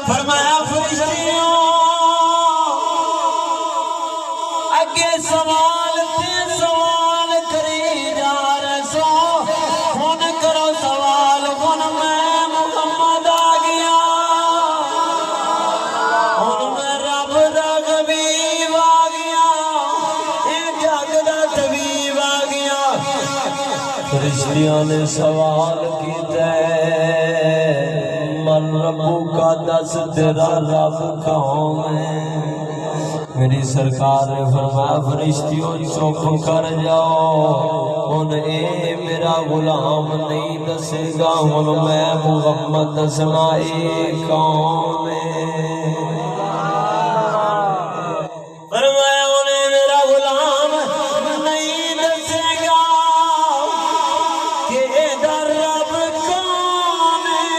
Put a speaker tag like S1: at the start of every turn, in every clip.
S1: فرمایا فرشتیوں اگے سوال تے سوال کری جا رہے سو ہن کرو سوال ہن میں محمد آ گیا ہن میں رب دا حبیب آ گیا اے جگ دا طبیب آ گیا فرشتیاں نے سوال کیتا من ربو کا دس تیرا رب کون ہے میری سرکار نے فرمایا فرشتیوں چپ کر جاؤ ان اے میرا غلام نہیں دسے گا ان میں محمد دسنا اے کون ہے فرمایا انہیں میرا غلام نہیں دسے گا کہ اے در رب کون ہے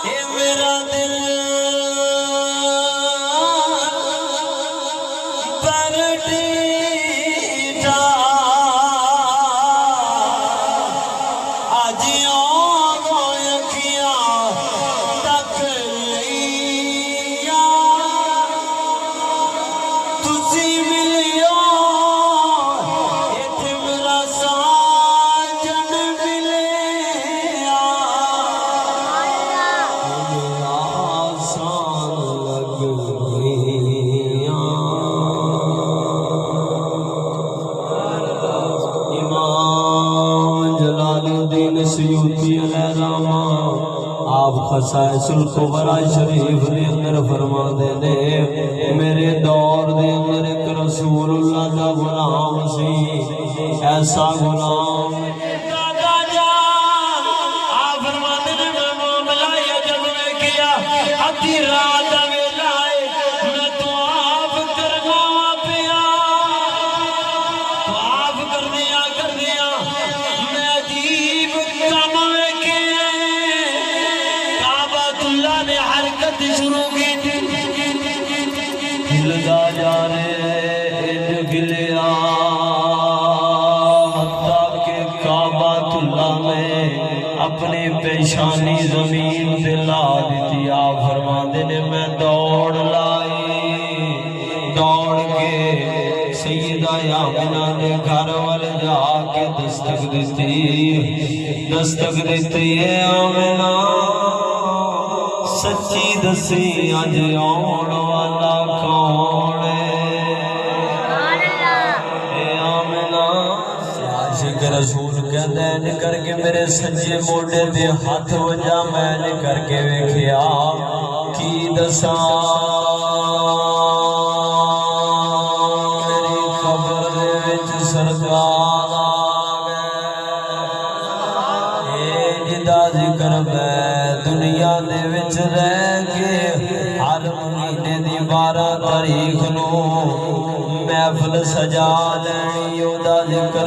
S1: اے میرا دل سیوطی علیہ الرحمہ آپ خصائص الکبریٰ شریف دے اندر فرما دے دے میرے دور دے اندر ایک رسول اللہ دا غلام سی ایسا غلام دادا جان آپ فرما دے نے میں معاملہ یا جب میں کیا ادھی رات ویلا میں تو آپ کرنا پیا تو آپ کر دیا میں عجیب شروع کی لگا جا رہے گلیا حتیٰ کہ کعبۃ اللہ میں اپنی پیشانی زمین پہ لا دیتی آپ فرما دینے میں دوڑ لائی دوڑ کے سیدہ آمنہ نے گھر والے جا کے دستک دیتی ہے آمنہ سچی دسی آج آن والا کون اے آمنہ عاشق رسول کہتے ہیں نکر کے میرے سجے موڑے دے ہاتھ وجہ میں نکر کے ویکھیا کی دسا میری قبر دے وچ سرکار آ گئے اے جدا ذکر میں دنیا دے وچ رہ کے ہر مہینے دی 12 تاریخ نو محفل سجا لینی او دا ذکر